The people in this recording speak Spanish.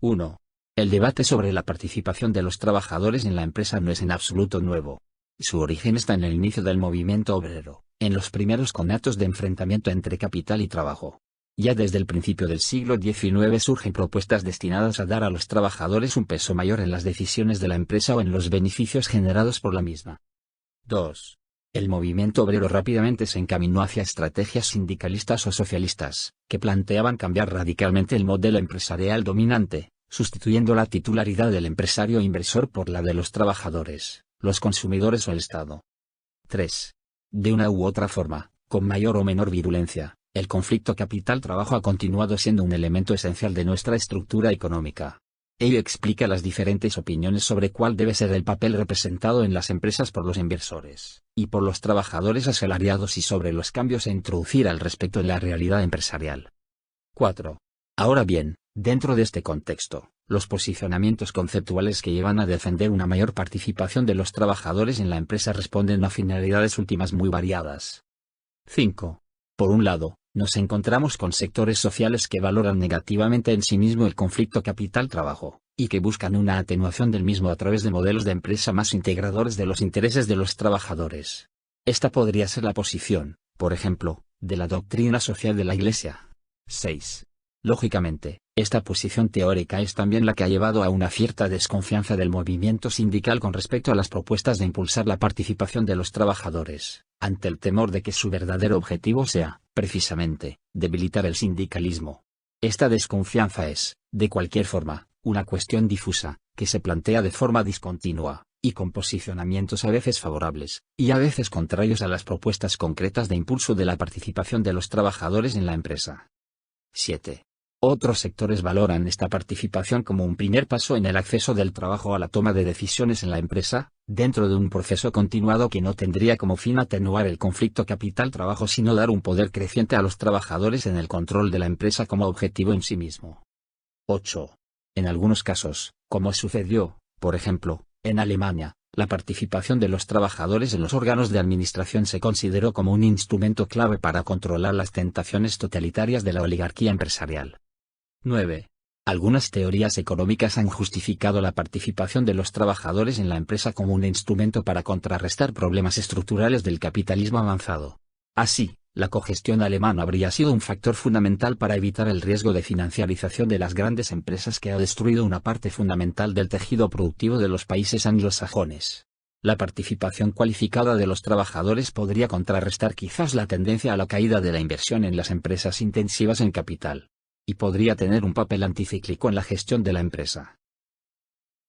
1. El debate sobre la participación de los trabajadores en la empresa no es en absoluto nuevo. Su origen está en el inicio del movimiento obrero, en los primeros conatos de enfrentamiento entre capital y trabajo. Ya desde el principio del siglo XIX surgen propuestas destinadas a dar a los trabajadores un peso mayor en las decisiones de la empresa o en los beneficios generados por la misma. 2. El movimiento obrero rápidamente se encaminó hacia estrategias sindicalistas o socialistas, que planteaban cambiar radicalmente el modelo empresarial dominante, sustituyendo la titularidad del empresario inversor por la de los trabajadores, los consumidores o el Estado. 3. De una u otra forma, con mayor o menor virulencia, el conflicto capital-trabajo ha continuado siendo un elemento esencial de nuestra estructura económica. Ello explica las diferentes opiniones sobre cuál debe ser el papel representado en las empresas por los inversores, y por los trabajadores asalariados y sobre los cambios a introducir al respecto en la realidad empresarial. 4. Ahora bien, dentro de este contexto, los posicionamientos conceptuales que llevan a defender una mayor participación de los trabajadores en la empresa responden a finalidades últimas muy variadas. 5. Por un lado, nos encontramos con sectores sociales que valoran negativamente en sí mismo el conflicto capital-trabajo, y que buscan una atenuación del mismo a través de modelos de empresa más integradores de los intereses de los trabajadores. Esta podría ser la posición, por ejemplo, de la doctrina social de la Iglesia. 6. Lógicamente, esta posición teórica es también la que ha llevado a una cierta desconfianza del movimiento sindical con respecto a las propuestas de impulsar la participación de los trabajadores, ante el temor de que su verdadero objetivo sea, precisamente, debilitar el sindicalismo. Esta desconfianza es, de cualquier forma, una cuestión difusa, que se plantea de forma discontinua, y con posicionamientos a veces favorables, y a veces contrarios a las propuestas concretas de impulso de la participación de los trabajadores en la empresa. 7. Otros sectores valoran esta participación como un primer paso en el acceso del trabajo a la toma de decisiones en la empresa, dentro de un proceso continuado que no tendría como fin atenuar el conflicto capital-trabajo sino dar un poder creciente a los trabajadores en el control de la empresa como objetivo en sí mismo. 8. En algunos casos, como sucedió, por ejemplo, en Alemania, la participación de los trabajadores en los órganos de administración se consideró como un instrumento clave para controlar las tentaciones totalitarias de la oligarquía empresarial. 9. Algunas teorías económicas han justificado la participación de los trabajadores en la empresa como un instrumento para contrarrestar problemas estructurales del capitalismo avanzado. Así, la cogestión alemana habría sido un factor fundamental para evitar el riesgo de financiarización de las grandes empresas que ha destruido una parte fundamental del tejido productivo de los países anglosajones. La participación cualificada de los trabajadores podría contrarrestar quizás la tendencia a la caída de la inversión en las empresas intensivas en capital. Y podría tener un papel anticíclico en la gestión de la empresa.